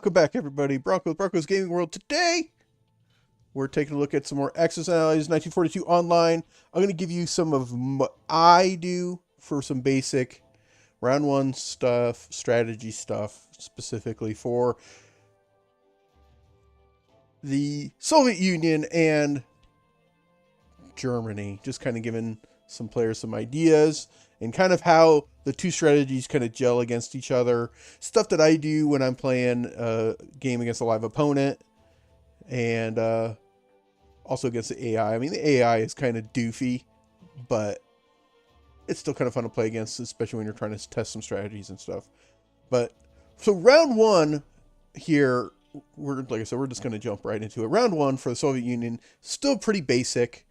Welcome back, everybody. Broncos Gaming World. Today, we're taking a look at some more axis&allies 1942 online. I'm going to give you some of what I do for some basic round one stuff, strategy stuff, specifically for the Soviet Union and Germany. Just kind of giving some players some ideas and kind of how the two strategies kind of gel against each other. Stuff that I do when I'm playing a game against a live opponent, and also against the AI. I mean, the AI is kind of doofy, but it's still kind of fun to play against, especially when you're trying to test some strategies and stuff. But so round one here, like I said, we're just going to jump right into it. Round one for the Soviet Union, still pretty basic.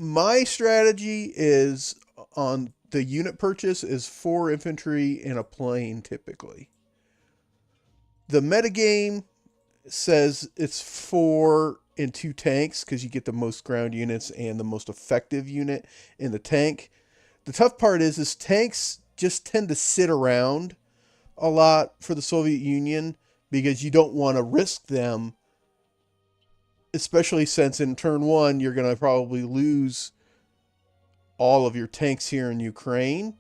My strategy is on the unit purchase is 4 infantry and a plane typically. The metagame says it's 4 and 2 tanks because you get the most ground units and the most effective unit in the tank. The tough part is tanks just tend to sit around a lot for the Soviet Union because you don't want to risk them, especially since in turn one you're going to probably lose all of your tanks here in Ukraine,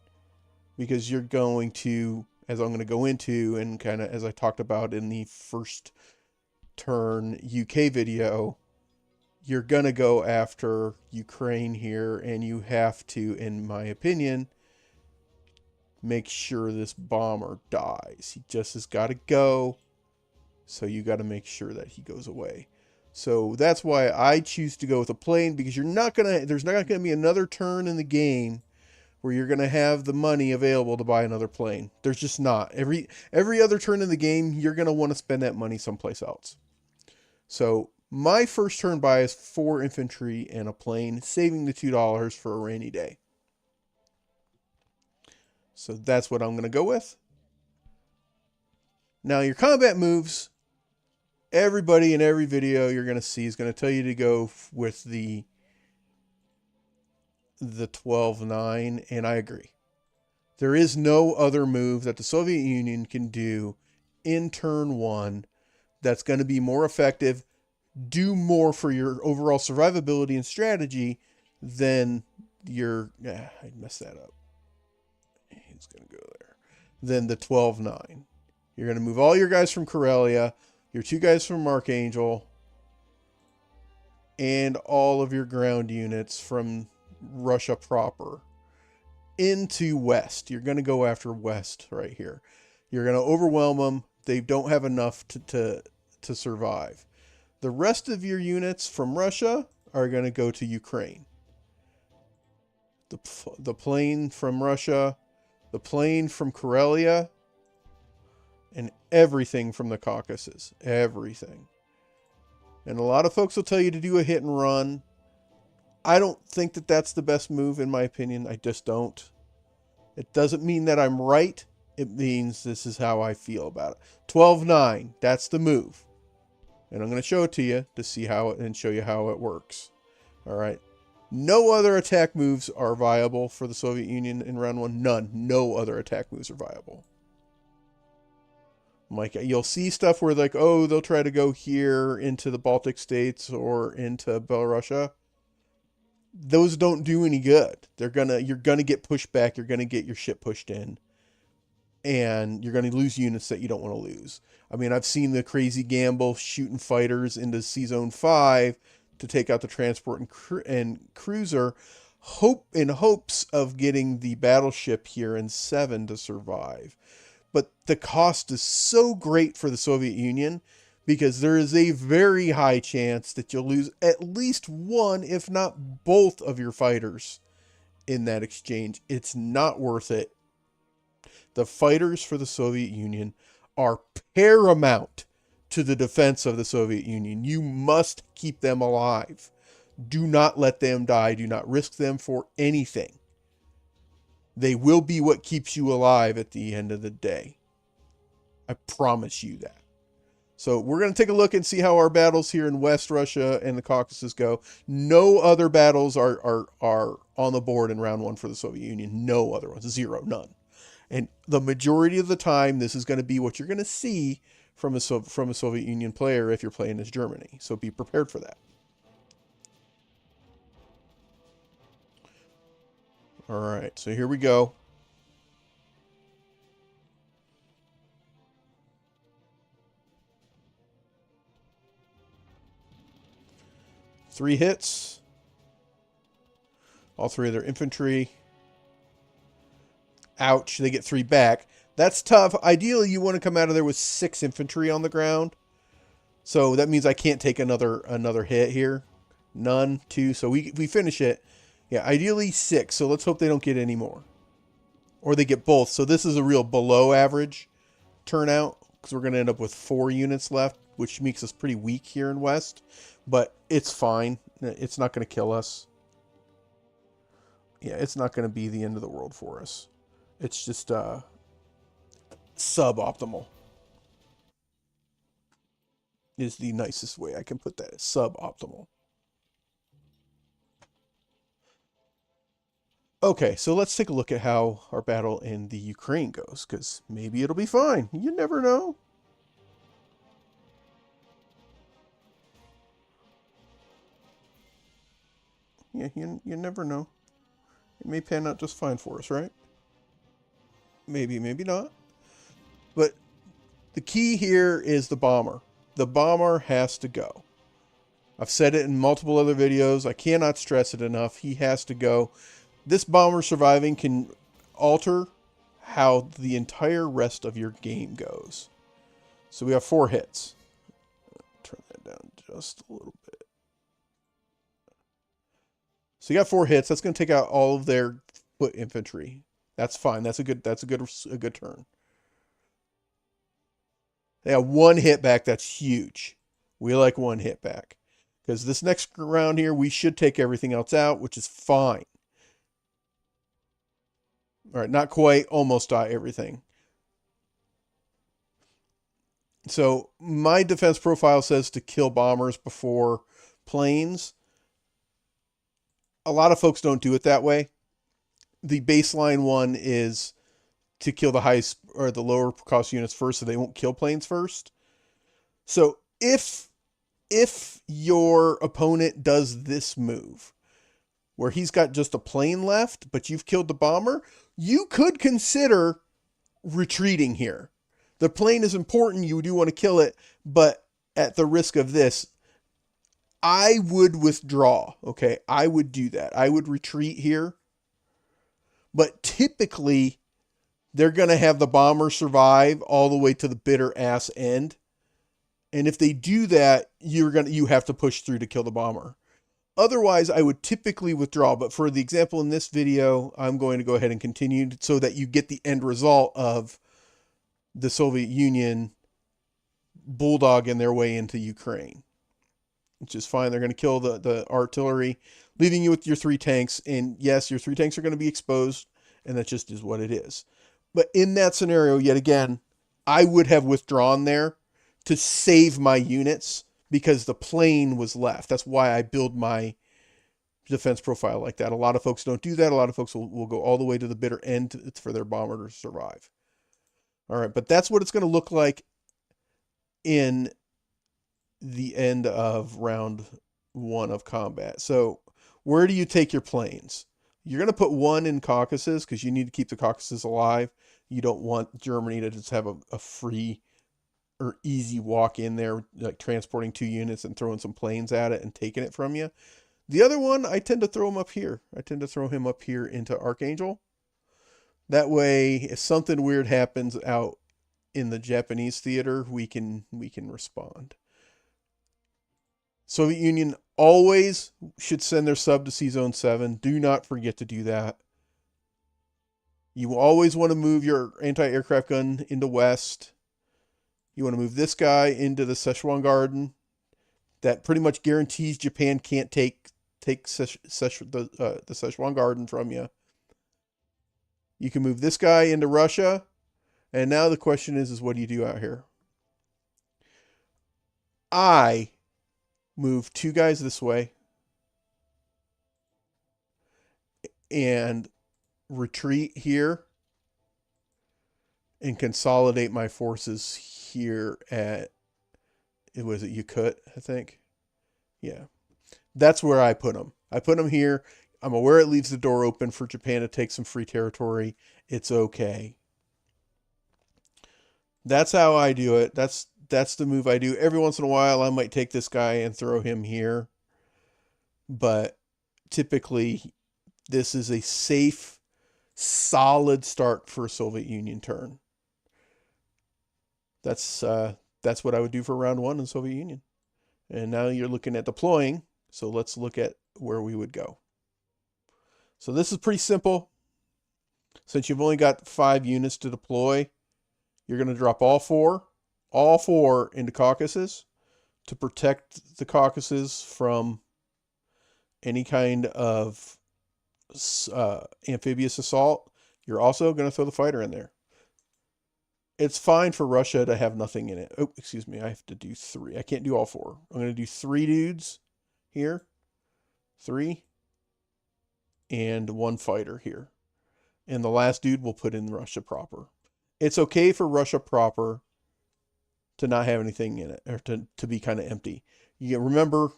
because you're going to, as I'm going to go into and kind of as I talked about in the first turn UK video, you're going to go after Ukraine here, and you have to, in my opinion, make sure this bomber dies. He just has got to go, so you got to make sure that he goes away. So that's why I choose to go with a plane, because there's not going to be another turn in the game where you're going to have the money available to buy another plane. There's just not. Every other turn in the game, you're going to want to spend that money someplace else. So my first turn buy is 4 infantry and a plane, saving the $2 for a rainy day. So that's what I'm going to go with. Now your combat moves, everybody in every video you're going to see is going to tell you to go with the 12-9, and I agree. There is no other move that the Soviet Union can do in turn one that's going to be more effective, do more for your overall survivability and strategy than your... I messed that up. He's going to go there. Than the 12-9. You're going to move all your guys from Karelia, your 2 guys from Archangel, and all of your ground units from Russia proper into West. You're going to go after West right here. You're going to overwhelm them. They don't have enough to survive. The rest of your units from Russia are going to go to Ukraine. The plane from Russia, the plane from Karelia, and everything from the Caucasus. Everything. And a lot of folks will tell you to do a hit and run. I don't think that that's the best move, in my opinion. I just don't. It doesn't mean that I'm right. It means this is how I feel about it. 12-9. That's the move. And I'm going to show it to you to see how it, and show you how it works. All right. No other attack moves are viable for the Soviet Union in round one. None. No other attack moves are viable. Like, you'll see stuff where, like, oh, they'll try to go here into the Baltic states or into Belarusia. Those don't do any good. You're gonna get pushed back. You're gonna get your ship pushed in, and you're gonna lose units that you don't want to lose. I mean, I've seen the crazy gamble shooting fighters into C-Zone 5 to take out the transport and cruiser, in hopes of getting the battleship here in 7 to survive. But the cost is so great for the Soviet Union, because there is a very high chance that you'll lose at least one, if not both, of your fighters in that exchange. It's not worth it. The fighters for the Soviet Union are paramount to the defense of the Soviet Union. You must keep them alive. Do not let them die. Do not risk them for anything. They will be what keeps you alive at the end of the day. I promise you that. So we're going to take a look and see how our battles here in West Russia and the Caucasus go. No other battles are on the board in round one for the Soviet Union. No other ones. 0. None. And the majority of the time, this is going to be what you're going to see from a Soviet Union player if you're playing as Germany. So be prepared for that. All right, so here we go. Three hits. All three of their infantry. Ouch, they get 3 back. That's tough. Ideally, you want to come out of there with 6 infantry on the ground. So that means I can't take another hit here. None, 2. So we finish it. Yeah, ideally 6. So let's hope they don't get any more. Or they get both. So this is a real below average turnout. Because we're going to end up with 4 units left. Which makes us pretty weak here in West. But it's fine. It's not going to kill us. Yeah, it's not going to be the end of the world for us. It's just suboptimal. Is the nicest way I can put that. Suboptimal. Okay, so let's take a look at how our battle in the Ukraine goes, because maybe it'll be fine. You never know. Yeah, you never know. It may pan out just fine for us, right? Maybe, maybe not. But the key here is the bomber. The bomber has to go. I've said it in multiple other videos. I cannot stress it enough. He has to go. This bomber surviving can alter how the entire rest of your game goes. So we have 4 hits. Turn that down just a little bit. So you got 4 hits. That's going to take out all of their foot infantry. That's fine. That's a good turn. They have 1 hit back. That's huge. We like 1 hit back. Because this next round here, we should take everything else out, which is fine. All right, not quite. Almost die everything. So my defense profile says to kill bombers before planes. A lot of folks don't do it that way. The baseline one is to kill the highest or the lower cost units first, so they won't kill planes first. So if your opponent does this move, where he's got just a plane left, but you've killed the bomber, you could consider retreating here. The plane is important. You do want to kill it, but at the risk of this, I would withdraw. Okay, I would do that. I would retreat here. But typically, they're going to have the bomber survive all the way to the bitter ass end. And if they do that, you have to push through to kill the bomber. Otherwise, I would typically withdraw. But for the example in this video, I'm going to go ahead and continue so that you get the end result of the Soviet Union bulldogging their way into Ukraine. Which is fine. They're going to kill the artillery, leaving you with your 3 tanks. And yes, your 3 tanks are going to be exposed, and that just is what it is. But in that scenario, yet again, I would have withdrawn there to save my units because the plane was left. That's why I build my defense profile like that. A lot of folks don't do that. A lot of folks will go all the way to the bitter end for their bomber to survive. All right, but that's what it's going to look like in the end of round 1 of combat. So where do you take your planes? You're going to put 1 in Caucasus because you need to keep the Caucasus alive. You don't want Germany to just have a free or easy walk in there, like transporting 2 units and throwing some planes at it and taking it from you. The other one, I tend to throw him up here. I tend to throw him up here into Archangel. That way, if something weird happens out in the Japanese theater, we can respond. Soviet Union always should send their sub to C-Zone 7. Do not forget to do that. You always want to move your anti-aircraft gun into West. You want to move this guy into the Szechuan Garden. That pretty much guarantees Japan can't take the Szechuan Garden from you. You can move this guy into Russia. And now the question is what do you do out here? I move 2 guys this way and retreat here and consolidate my forces here at, was it Yakut, I think? Yeah. That's where I put them. I put them here. I'm aware it leaves the door open for Japan to take some free territory. It's okay. That's how I do it. That's the move I do. Every once in a while, I might take this guy and throw him here. But typically, this is a safe, solid start for a Soviet Union turn. That's what I would do for round one in the Soviet Union. And now you're looking at deploying. So let's look at where we would go. So this is pretty simple. Since you've only got 5 units to deploy, you're going to drop all four into Caucasus to protect the Caucasus from any kind of amphibious assault. You're also going to throw the fighter in there. It's fine for Russia to have nothing in it. Oh, excuse me. I have to do 3. I can't do all 4. I'm going to do 3 dudes here. 3. And 1 fighter here. And the last dude we'll put in Russia proper. It's okay for Russia proper to not have anything in it, or to be kind of empty. You remember,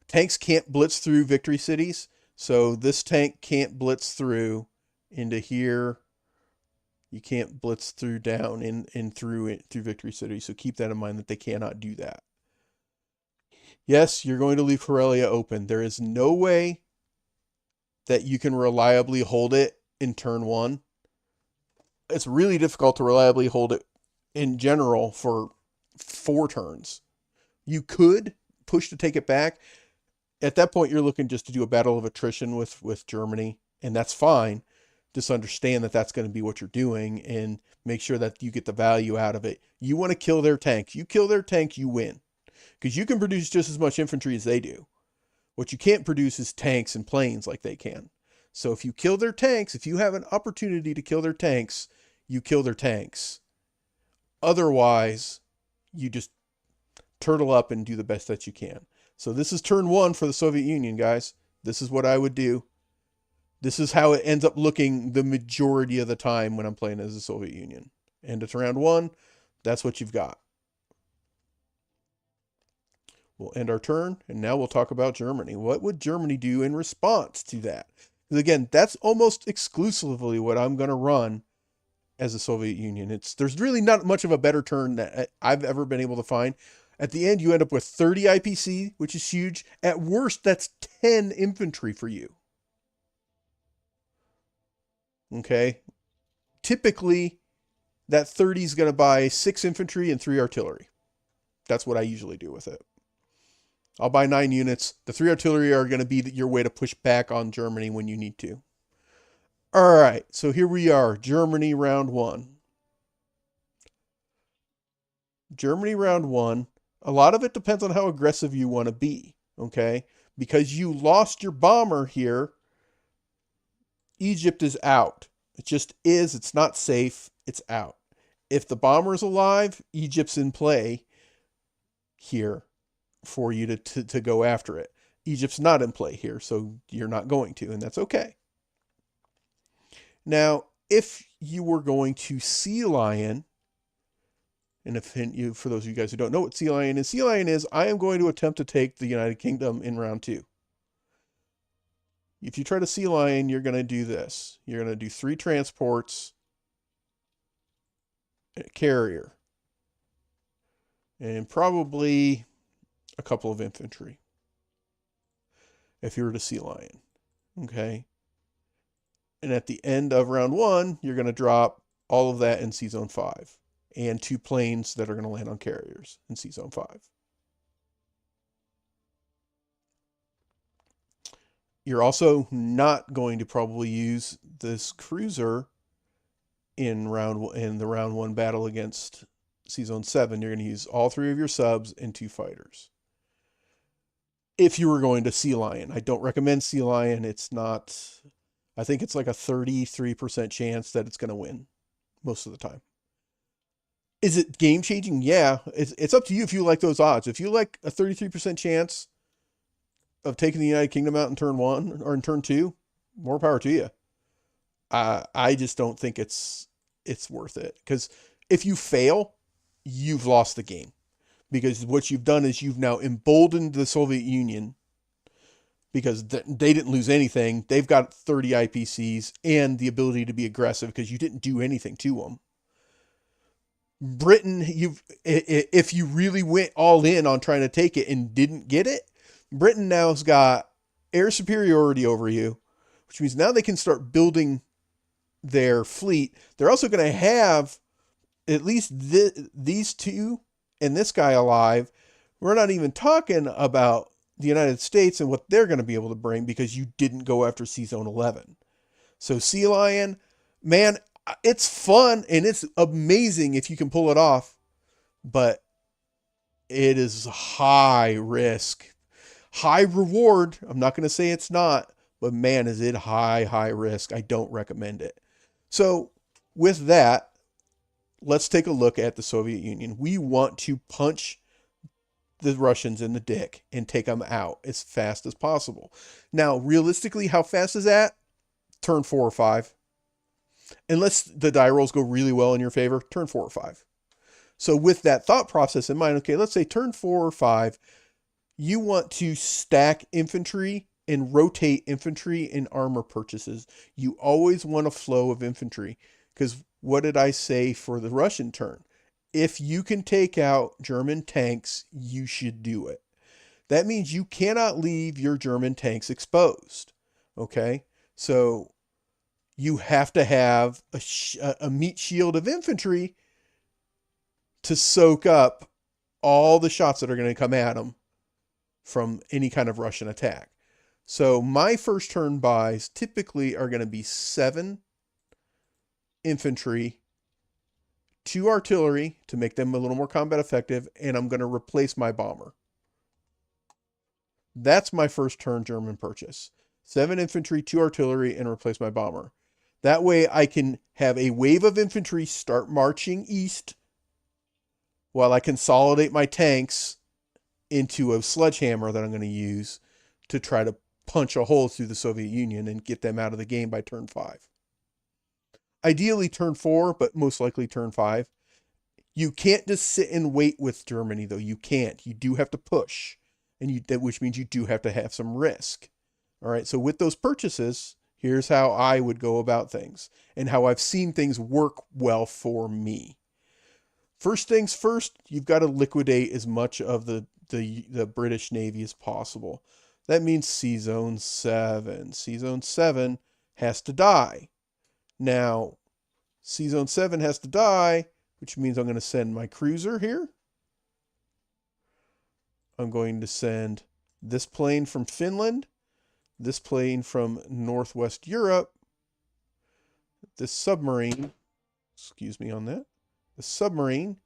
tanks can't blitz through victory cities. So this tank can't blitz through into here. You can't blitz through down and through victory city. So keep that in mind, that they cannot do that. Yes, you're going to leave Karelia open. There is no way that you can reliably hold it in turn 1. It's really difficult to reliably hold it in general for 4 turns. You could push to take it back. At that point, you're looking just to do a battle of attrition with Germany, and that's fine. Just understand that that's going to be what you're doing, and make sure that you get the value out of it. You want to kill their tanks. You kill their tank, you win. Because you can produce just as much infantry as they do. What you can't produce is tanks and planes like they can. So if you kill their tanks, if you have an opportunity to kill their tanks, you kill their tanks. Otherwise, you just turtle up and do the best that you can. So this is turn 1 for the Soviet Union, guys. This is what I would do. This is how it ends up looking the majority of the time when I'm playing as the Soviet Union. And it's round 1. That's what you've got. We'll end our turn, and now we'll talk about Germany. What would Germany do in response to that? Because again, that's almost exclusively what I'm going to run as the Soviet Union. There's really not much of a better turn that I've ever been able to find. At the end, you end up with 30 IPC, which is huge. At worst, that's 10 infantry for you. Okay? Typically, that 30 is going to buy 6 infantry and 3 artillery. That's what I usually do with it. I'll buy 9 units. The 3 artillery are going to be your way to push back on Germany when you need to. All right, so here we are, Germany round 1. Germany round 1. A lot of it depends on how aggressive you want to be, okay? Because you lost your bomber here, Egypt is out. It just is. It's not safe. It's out. If the bomber is alive, Egypt's in play here for you to go after it. Egypt's not in play here, so you're not going to, and that's okay. Now, if you were going to Sea Lion, and for those of you guys who don't know what Sea Lion is, I am going to attempt to take the United Kingdom in round 2. If you try to Sea Lion, you're going to do this. You're going to do 3 transports, a carrier, and probably a couple of infantry. If you were to Sea Lion, okay? And at the end of round 1, you're going to drop all of that in Sea Zone 5. And 2 planes that are going to land on carriers in Sea Zone 5. You're also not going to probably use this cruiser in the round 1 battle against Sea Zone 7. You're going to use all 3 of your subs and 2 fighters. If you were going to Sea Lion. I don't recommend Sea Lion. It's not... I think it's like a 33% chance that it's going to win most of the time. Is it game-changing? Yeah. It's up to you if you like those odds. If you like a 33% chance of taking the United Kingdom out in turn 1 or in turn 2, more power to you. I just don't think it's it's worth it. Because if you fail, you've lost the game. Because what you've done is you've now emboldened the Soviet Union, because they didn't lose anything. They've got 30 IPCs and the ability to be aggressive because you didn't do anything to them. Britain, if you really went all in on trying to take it and didn't get it, Britain now's got air superiority over you, which means now they can start building their fleet. They're also going to have at least these two and this guy alive. We're not even talking about the United States and what they're going to be able to bring because you didn't go after Sea Zone 11. So Sea Lion, man, it's fun and it's amazing if you can pull it off, but it is high risk, high reward. I'm not going to say it's not, but man, is it high risk. I don't recommend it. So with that, let's take a look at the Soviet Union. We want to punch the Russians in the dick and take them out as fast as possible. Now, realistically, how fast is that? Turn 4 or 5. Unless the die rolls go really well in your favor, turn 4 or 5. So with that thought process in mind, okay, let's say turn 4 or 5, you want to stack infantry and rotate infantry and armor purchases. You always want a flow of infantry, because what did I say for the Russian turn? If you can take out German tanks, you should do it. That means you cannot leave your German tanks exposed. Okay? So you have to have a meat shield of infantry to soak up all the shots that are going to come at them from any kind of Russian attack. So my first turn buys typically are going to be 7 infantry, 2 artillery to make them a little more combat effective, and I'm going to replace my bomber. That's my first turn German purchase. 7 infantry, 2 artillery, and replace my bomber. That way I can have a wave of infantry start marching east while I consolidate my tanks into a sledgehammer that I'm going to use to try to punch a hole through the Soviet Union and get them out of the game by turn 5. Ideally turn 4, but most likely turn 5. You can't just sit and wait with Germany, though. You can't. You do have to push, which means you do have to have some risk. All right, so with those purchases, here's how I would go about things and how I've seen things work well for me. First things first, you've got to liquidate as much of the British Navy as possible. That means Sea Zone 7. Sea Zone 7 has to die. Now, Sea Zone 7 has to die, which means I'm going to send my cruiser here. I'm going to send this plane from Finland, this plane from Northwest Europe, this submarine, excuse me on that, the submarine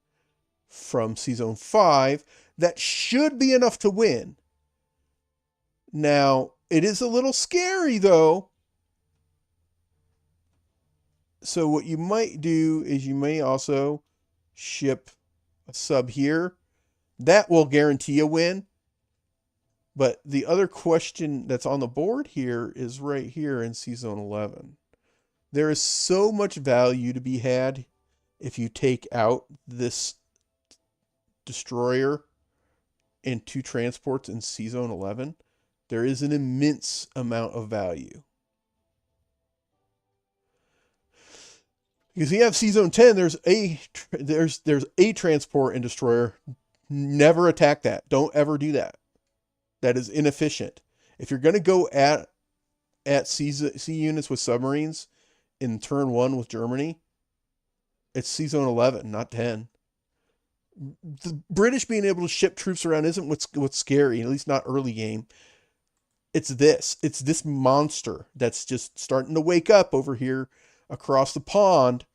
from Sea Zone 5. That should be enough to win. Now, it is a little scary, though. So what you might do is you may also ship a sub here. That will guarantee a win. But the other question that's on the board here is right here in Sea Zone 11. There is so much value to be had if you take out this destroyer and 2 transports in Sea Zone 11. There is an immense amount of value. Because you have Sea Zone 10, there's a transport and destroyer. Never attack that. Don't ever do that. That is inefficient. If you're going to go at sea units with submarines in turn 1 with Germany, it's Sea Zone 11, not 10. The British being able to ship troops around isn't what's scary, at least not early game. It's this monster that's just starting to wake up over here across the pond.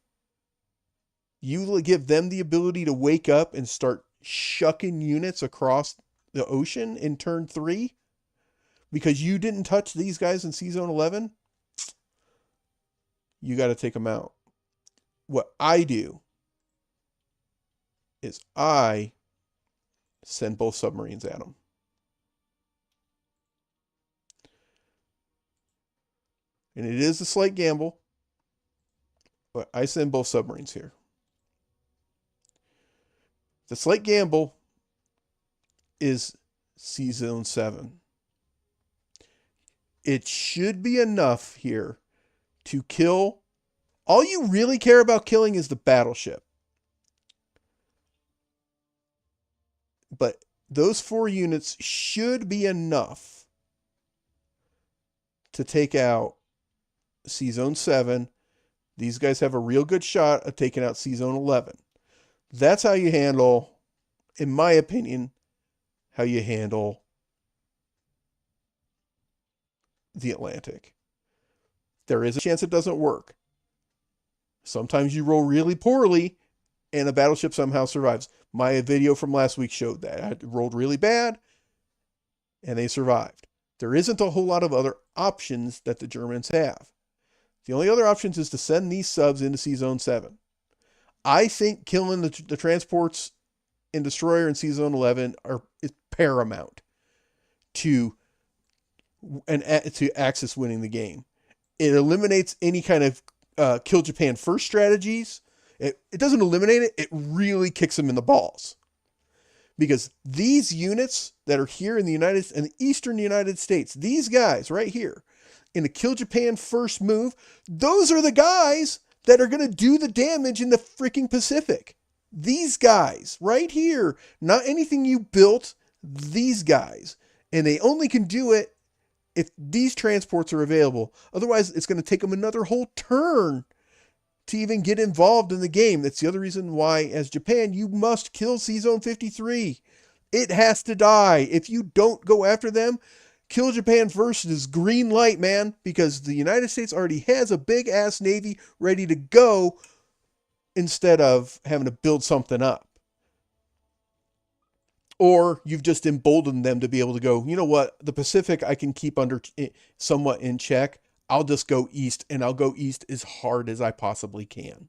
You give them the ability to wake up and start shucking units across the ocean in turn 3 because you didn't touch these guys in Sea Zone 11. You got to take them out. What I do is I send both submarines at them. And it is a slight gamble. But I send both submarines here. The slight gamble is C Zone 7. It should be enough here to kill. All you really care about killing is the battleship. But those 4 units should be enough to take out C Zone 7. These guys have a real good shot of taking out C Zone 11. That's how you handle, in my opinion, how you handle the Atlantic. There is a chance it doesn't work. Sometimes you roll really poorly and a battleship somehow survives. My video from last week showed that. I rolled really bad and they survived. There isn't a whole lot of other options that the Germans have. The only other options is to send these subs into C Zone 7. I think killing the transports and destroyer in C Zone 11 is paramount to Axis winning the game. It eliminates any kind of kill Japan first strategies. It doesn't eliminate it. It really kicks them in the balls. Because these units that are here in the eastern United States, these guys right here, in the kill Japan first move, those are the guys that are going to do the damage in the freaking Pacific. These guys right here, not anything you built, these guys. And they only can do it if these transports are available. Otherwise, it's going to take them another whole turn to even get involved in the game. That's the other reason why, as Japan, you must kill C Zone 53. It has to die. If you don't go after them, kill Japan first is green light, man, because the United States already has a big-ass navy ready to go instead of having to build something up. Or you've just emboldened them to be able to go, you know what, the Pacific I can keep under somewhat in check. I'll just go east, and I'll go east as hard as I possibly can.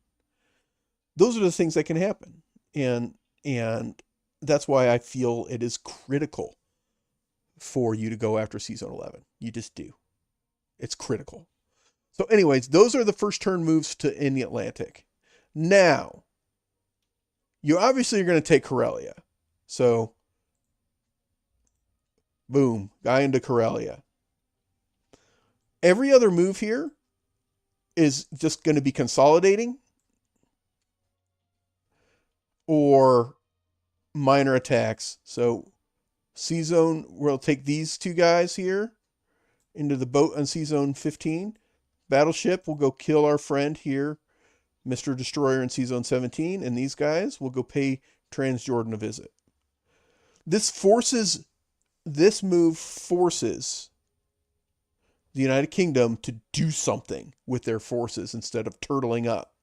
Those are the things that can happen. And that's why I feel it is critical for you to go after C Zone 11. You just do. It's critical. So anyways, those are the first turn moves in the Atlantic. Now, you obviously are going to take Karelia. So, boom, guy into Karelia. Every other move here is just going to be consolidating or minor attacks. So C Zone, we'll take these 2 guys here into the boat on C Zone 15. Battleship will go kill our friend here, Mr. Destroyer in C Zone 17. And these guys will go pay Transjordan a visit. This move forces the United Kingdom to do something with their forces instead of turtling up.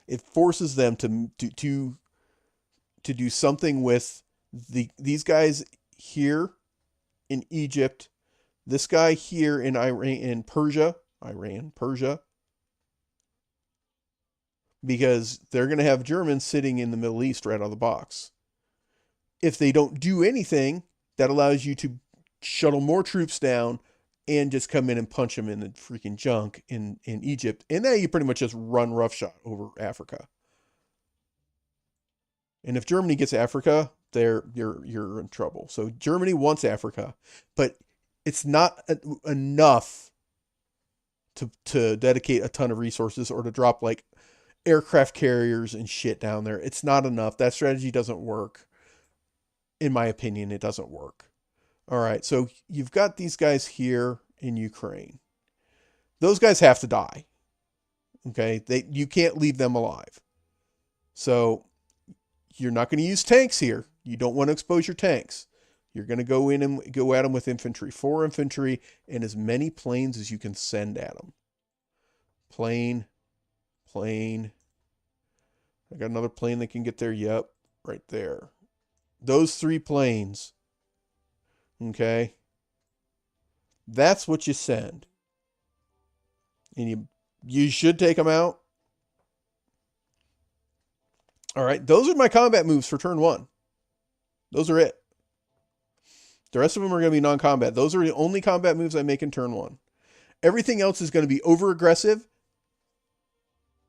It forces them to do something with these guys here in Egypt, this guy here in Persia, because they're going to have Germans sitting in the Middle East right out of the box. If they don't do anything, that allows you to shuttle more troops down and just come in and punch them in the freaking junk in Egypt. And now you pretty much just run roughshod over Africa. And if Germany gets Africa, you're in trouble. So Germany wants Africa, but it's not enough to dedicate a ton of resources or to drop like aircraft carriers and shit down there. It's not enough. That strategy doesn't work. In my opinion, it doesn't work. All right, so you've got these guys here in Ukraine. Those guys have to die. Okay, you can't leave them alive. So you're not going to use tanks here. You don't want to expose your tanks. You're going to go in and go at them with infantry. 4 infantry and as many planes as you can send at them. Plane. I got another plane that can get there. Yep, right there. Those 3 planes. Okay. That's what you send. And you should take them out. All right. Those are my combat moves for turn 1. Those are it. The rest of them are going to be non-combat. Those are the only combat moves I make in turn 1. Everything else is going to be over-aggressive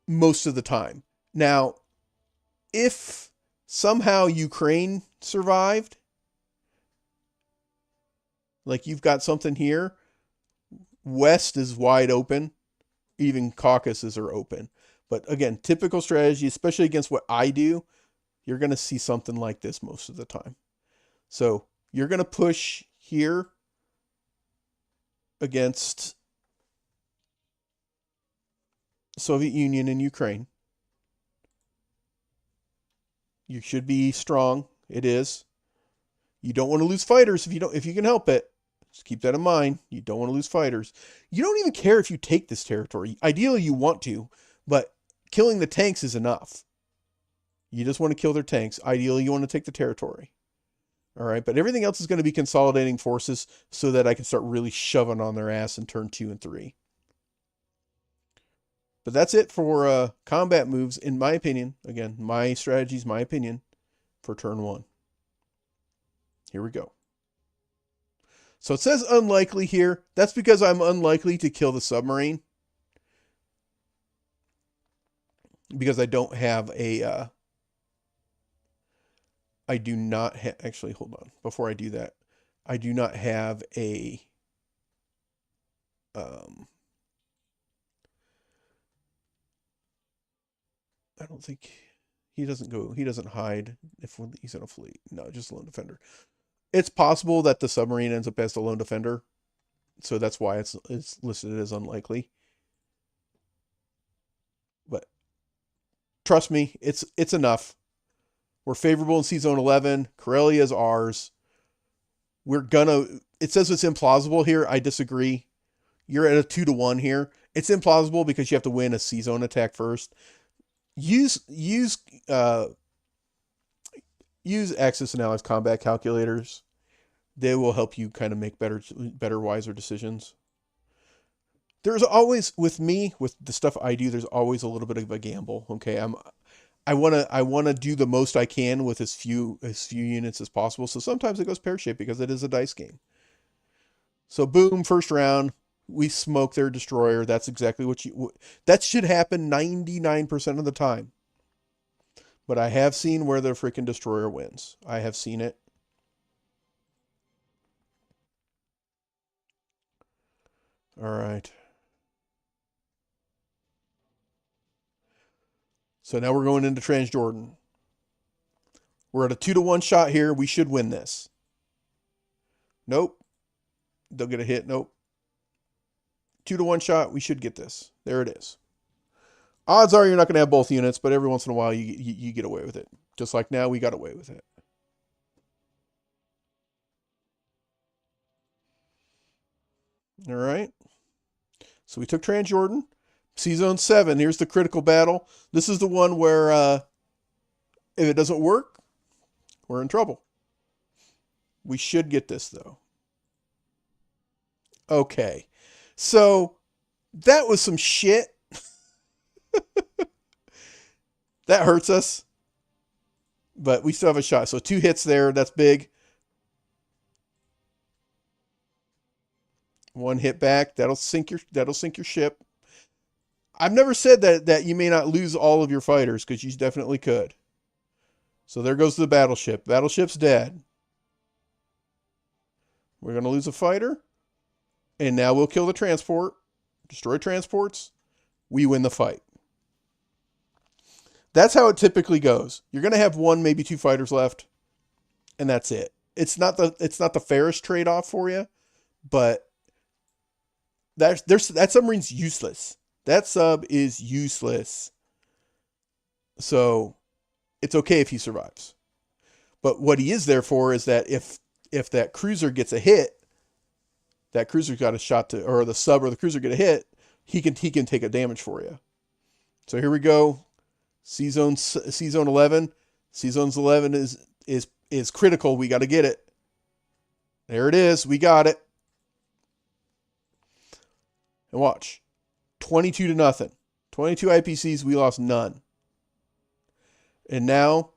most of the time. Now, if somehow Ukraine survived, like you've got something here, West is wide open, even Caucasus are open. But again, typical strategy, especially against what I do, you're going to see something like this most of the time. So you're going to push here against Soviet Union and Ukraine. You should be strong. It is. You don't want to lose fighters if you can help it. Just keep that in mind. You don't want to lose fighters. You don't even care if you take this territory. Ideally, you want to, but killing the tanks is enough. You just want to kill their tanks. Ideally, you want to take the territory. All right, but everything else is going to be consolidating forces so that I can start really shoving on their ass in turn 2 and 3. But that's it for combat moves, in my opinion. Again, my strategies, my opinion, for turn 1. Here we go. So it says unlikely here. That's because I'm unlikely to kill the submarine. Because I don't have a... I do not have... Actually, hold on. Before I do that, I do not have a... I don't think... He doesn't hide if he's in a fleet. No, just lone defender. It's possible that the submarine ends up as the lone defender. So that's why it's listed as unlikely. But trust me, it's enough. We're favorable in Sea Zone 11. Karelia is ours. It says it's implausible here. I disagree. You're at a 2-1 here. It's implausible because you have to win a Sea Zone attack first. Use Axis and Allies combat calculators. They will help you kind of make better, wiser decisions. There's always, with me, with the stuff I do, there's always a little bit of a gamble. Okay, I wanna do the most I can with as few units as possible. So sometimes it goes pear-shaped because it is a dice game. So boom, first round, we smoke their destroyer. That's exactly that should happen 99% of the time. But I have seen where the freaking destroyer wins. I have seen it. All right. So now we're going into Transjordan. We're at a 2-1 shot here. We should win this. Nope. They'll get a hit. Nope. 2-1 shot. We should get this. There it is. Odds are you're not going to have both units, but every once in a while you get away with it. Just like now, we got away with it. All right. So we took Transjordan. Sea Zone 7. Here's the critical battle. This is the one where if it doesn't work, we're in trouble. We should get this, though. Okay. So that was some shit. That hurts us. But we still have a shot. So 2 hits there. That's big. 1 hit back. That'll sink your ship. I've never said that you may not lose all of your fighters, because you definitely could. So there goes the battleship. Battleship's dead. We're going to lose a fighter. And now we'll kill the transport. Destroy transports. We win the fight. That's how it typically goes. You're going to have 1, maybe 2 fighters left. And that's it. It's not the fairest trade-off for you. But that submarine's useless. That sub is useless. So it's okay if he survives. But what he is there for is that if that cruiser gets a hit, that cruiser's got a shot to, or the sub or the cruiser get a hit, he can take a damage for you. So here we go. Sea Zone 11. Sea Zone 11 is critical. We got to get it. There it is. We got it. And watch. 22-0. 22 IPCs. We lost none. And now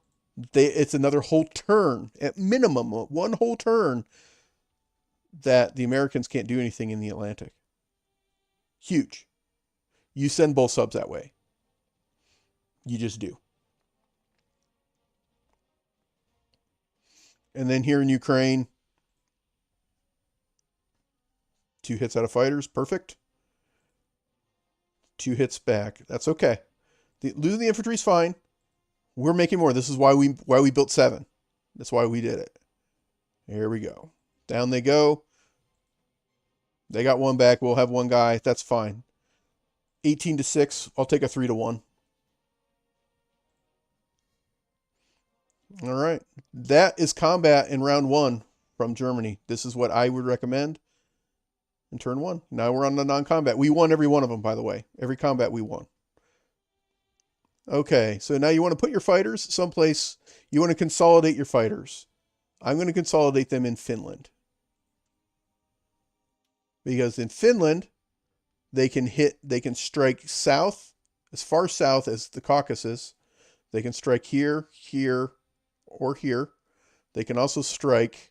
it's another whole turn, at minimum, 1 whole turn, that the Americans can't do anything in the Atlantic. Huge. You send both subs that way. You just do. And then here in Ukraine, 2 hits out of fighters. Perfect. 2 hits back. That's okay. Losing the infantry is fine. We're making more. This is why we built 7. That's why we did it. Here we go. Down they go. They got 1 back. We'll have 1 guy. That's fine. 18-6. I'll take a 3-1. All right. That is combat in round 1 from Germany. This is what I would recommend in turn 1. Now we're on the non-combat. We won every one of them, by the way. Every combat we won. Okay, so now you want to put your fighters someplace. You want to consolidate your fighters. I'm going to consolidate them in Finland. Because in Finland, they can strike south, as far south as the Caucasus. They can strike here, here, or here. They can also strike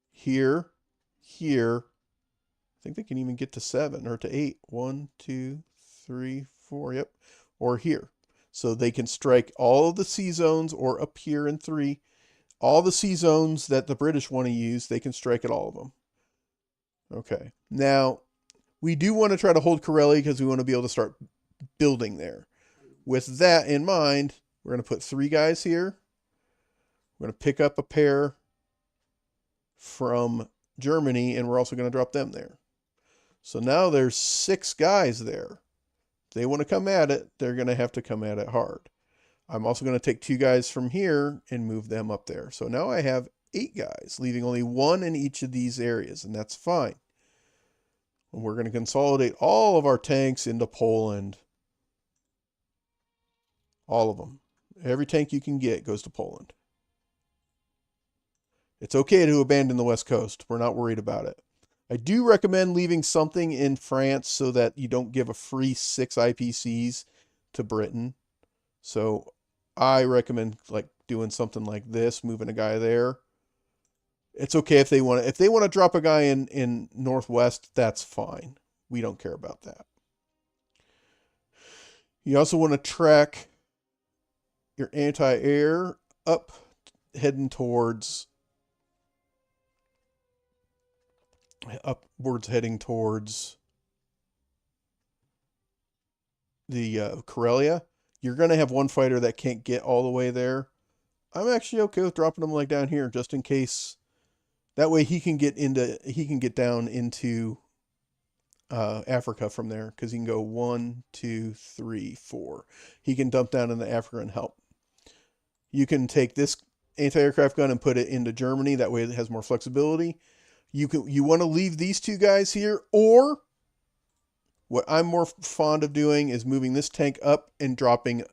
here, here. I think they can even get to 7 or to 8. 1, 2, 3, 4. Yep. Or here. So they can strike all of the sea zones, or up here in 3. All the sea zones that the British want to use, they can strike at all of them. Okay. Now, we do want to try to hold Karelia because we want to be able to start building there. With that in mind, we're going to put 3 guys here. We're going to pick up a pair from Germany, and we're also going to drop them there. So now there's 6 guys there. If they want to come at it, they're going to have to come at it hard. I'm also going to take 2 guys from here and move them up there. So now I have 8 guys, leaving only 1 in each of these areas, and that's fine. And we're going to consolidate all of our tanks into Poland. All of them. Every tank you can get goes to Poland. It's okay to abandon the West Coast. We're not worried about it. I do recommend leaving something in France so that you don't give a free 6 IPCs to Britain. So I recommend like doing something like this, moving a guy there. It's okay if they want to drop a guy in Northwest, that's fine. We don't care about that. You also want to track your anti-air up, upwards heading towards the Karelia. You're going to have 1 fighter that can't get all the way there. I'm actually okay with dropping him like down here just in case. That way he can get down into Africa from there, because he can go 1, 2, 3, 4. He can dump down into Africa and help. You can take this anti-aircraft gun and put it into Germany. That way it has more flexibility. You want to leave these 2 guys here, or what I'm more fond of doing is moving this tank up and dropping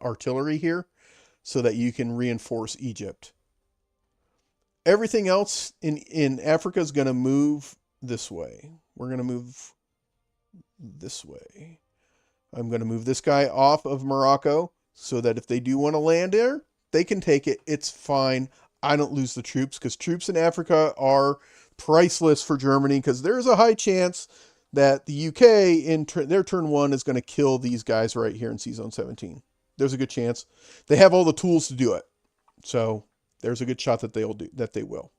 artillery here so that you can reinforce Egypt. Everything else in Africa is going to move this way. We're going to move this way. I'm going to move this guy off of Morocco so that if they do want to land there, they can take it. It's fine. I don't lose the troops, because troops in Africa are priceless for Germany, because there's a high chance that the UK in their turn 1 is going to kill these guys right here in C-Zone 17. There's a good chance. They have all the tools to do it. So there's a good shot that they will.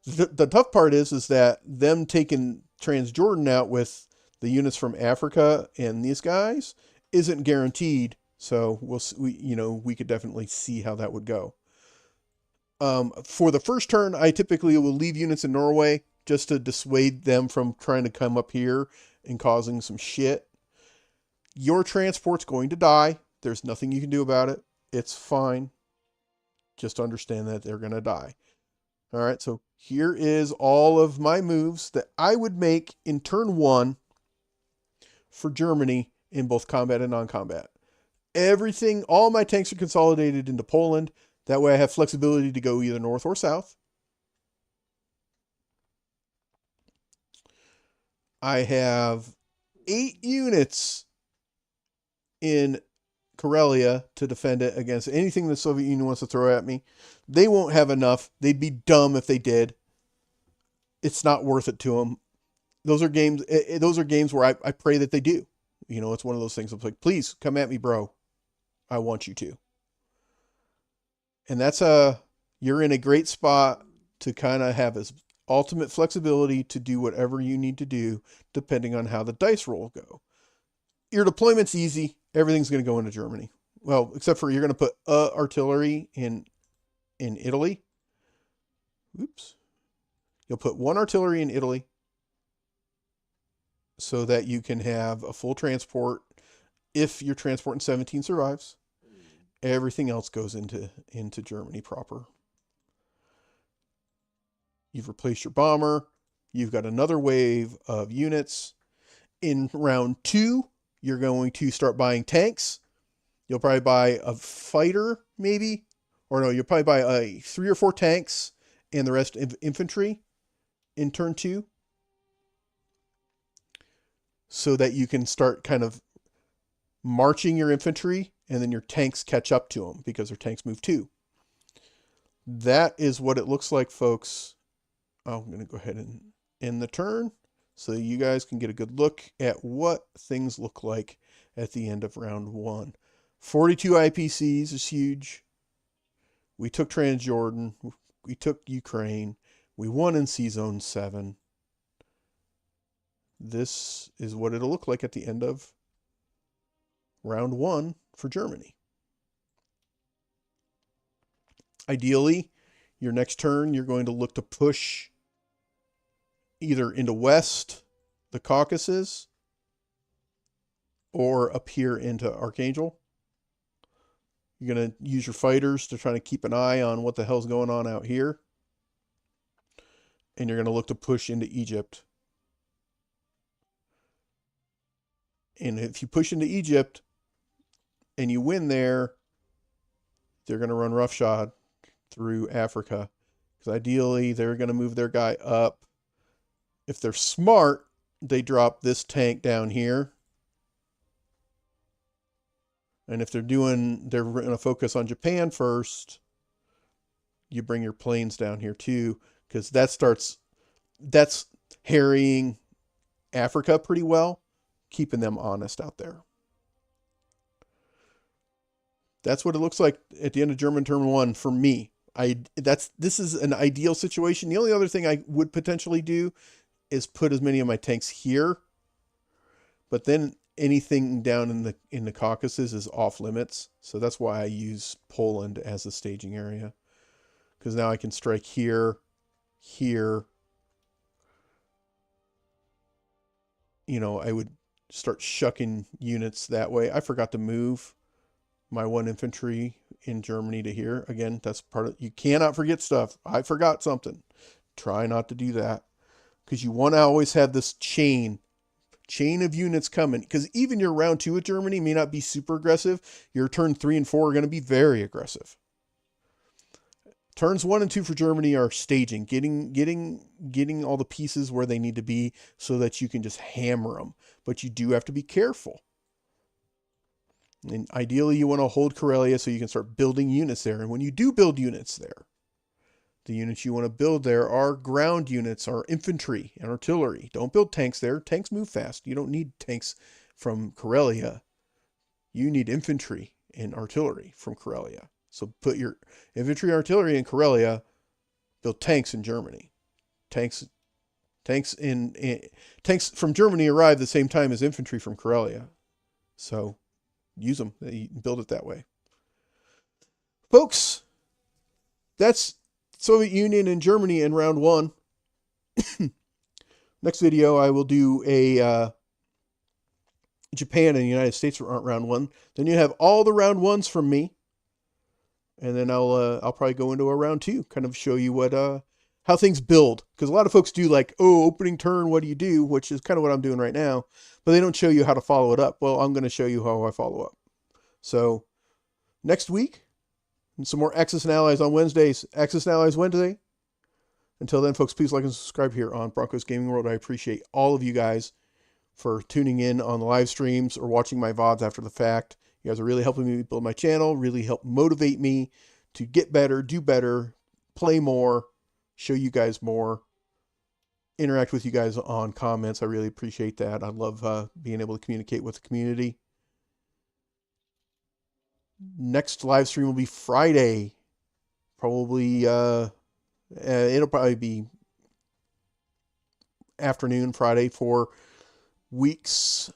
The tough part is that them taking Transjordan out with the units from Africa and these guys isn't guaranteed. So we could definitely see how that would go. For the first turn, I typically will leave units in Norway just to dissuade them from trying to come up here and causing some shit. Your transport's going to die. There's nothing you can do about it. It's fine. Just understand that they're going to die. All right, so here is all of my moves that I would make in turn 1 for Germany in both combat and non-combat. Everything, all my tanks are consolidated into Poland. That way I have flexibility to go either north or south. I have 8 units in Karelia to defend it against anything the Soviet Union wants to throw at me. They won't have enough. They'd be dumb if they did. It's not worth it to them. Those are games where I pray that they do. You know, it's one of those things that's like, please come at me, bro. I want you to. And you're in a great spot to kind of have as ultimate flexibility to do whatever you need to do depending on how the dice roll go. Your deployment's easy. Everything's going to go into Germany. Well, except for you're going to put artillery in Italy. Oops. You'll put 1 artillery in Italy so that you can have a full transport if your transport in 17 survives. Everything else goes into Germany proper. You've replaced your bomber. You've got another wave of units. In round 2, you're going to start buying tanks. You'll probably buy a fighter, maybe. Or no, you'll probably buy 3 or 4 tanks and the rest infantry in turn 2. So that you can start kind of marching your infantry, and then your tanks catch up to them because their tanks move too. That is what it looks like, folks. I'm going to go ahead and end the turn so you guys can get a good look at what things look like at the end of round 1. 42 IPCs is huge. We took Transjordan. We took Ukraine. We won in C-Zone 7. This is what it'll look like at the end of round 1 for Germany. Ideally, your next turn, you're going to look to push either into west, the Caucasus, or up here into Archangel. You're going to use your fighters to try to keep an eye on what the hell's going on out here. And you're going to look to push into Egypt. And if you push into Egypt and you win there, they're going to run roughshod through Africa. Because ideally, they're going to move their guy up. If they're smart, they drop this tank down here. And if they're going to focus on Japan first, you bring your planes down here too. Because that's harrying Africa pretty well, keeping them honest out there. That's what it looks like at the end of German turn 1 for me. This is an ideal situation. The only other thing I would potentially do is put as many of my tanks here, but then anything down in the Caucasus is off limits. So that's why I use Poland as a staging area, because now I can strike here, here. You know, I would start shucking units that way. I forgot to move my 1 infantry in Germany to here. Again, that's part of, you cannot forget stuff. I forgot something. Try not to do that, because you want to always have this chain of units coming, because even your round 2 with Germany may not be super aggressive. Your turn 3 and 4 are going to be very aggressive. Turns 1 and 2 for Germany are staging, getting all the pieces where they need to be so that you can just hammer them. But you do have to be careful. And ideally, you want to hold Karelia so you can start building units there. And when you do build units there, the units you want to build there are ground units, are infantry and artillery. Don't build tanks there. Tanks move fast. You don't need tanks from Karelia. You need infantry and artillery from Karelia. So put your infantry, artillery in Karelia. Build tanks in Germany. Tanks from Germany arrive the same time as infantry from Karelia. So use them. Build it that way. Folks, that's Soviet Union and Germany in round 1. Next video, I will do a Japan and the United States round 1. Then you have all the round 1s from me. And then I'll probably go into a round 2, kind of show you what how things build. Because a lot of folks do like, oh, opening turn, what do you do? Which is kind of what I'm doing right now. But they don't show you how to follow it up. Well, I'm going to show you how I follow up. So next week, some more Axis and Allies on Wednesdays. Axis and Allies Wednesday. Until then, folks, please like and subscribe here on Broncos Gaming World. I appreciate all of you guys for tuning in on the live streams or watching my VODs after the fact. You guys are really helping me build my channel, really help motivate me to get better, do better, play more, show you guys more. interact with you guys on comments. I really appreciate that. I love being able to communicate with the community. Next live stream will be Friday. Probably, it'll probably be afternoon Friday for weeks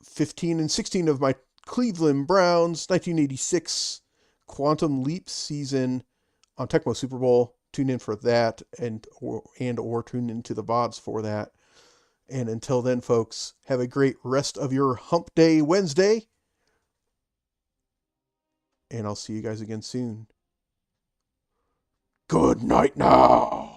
15 and 16 of my Cleveland Browns 1986 Quantum Leap season on Tecmo Super Bowl. Tune in for that and or tune into the VODs for that. And until then, folks, have a great rest of your Hump Day Wednesday. And I'll see you guys again soon. Good night now.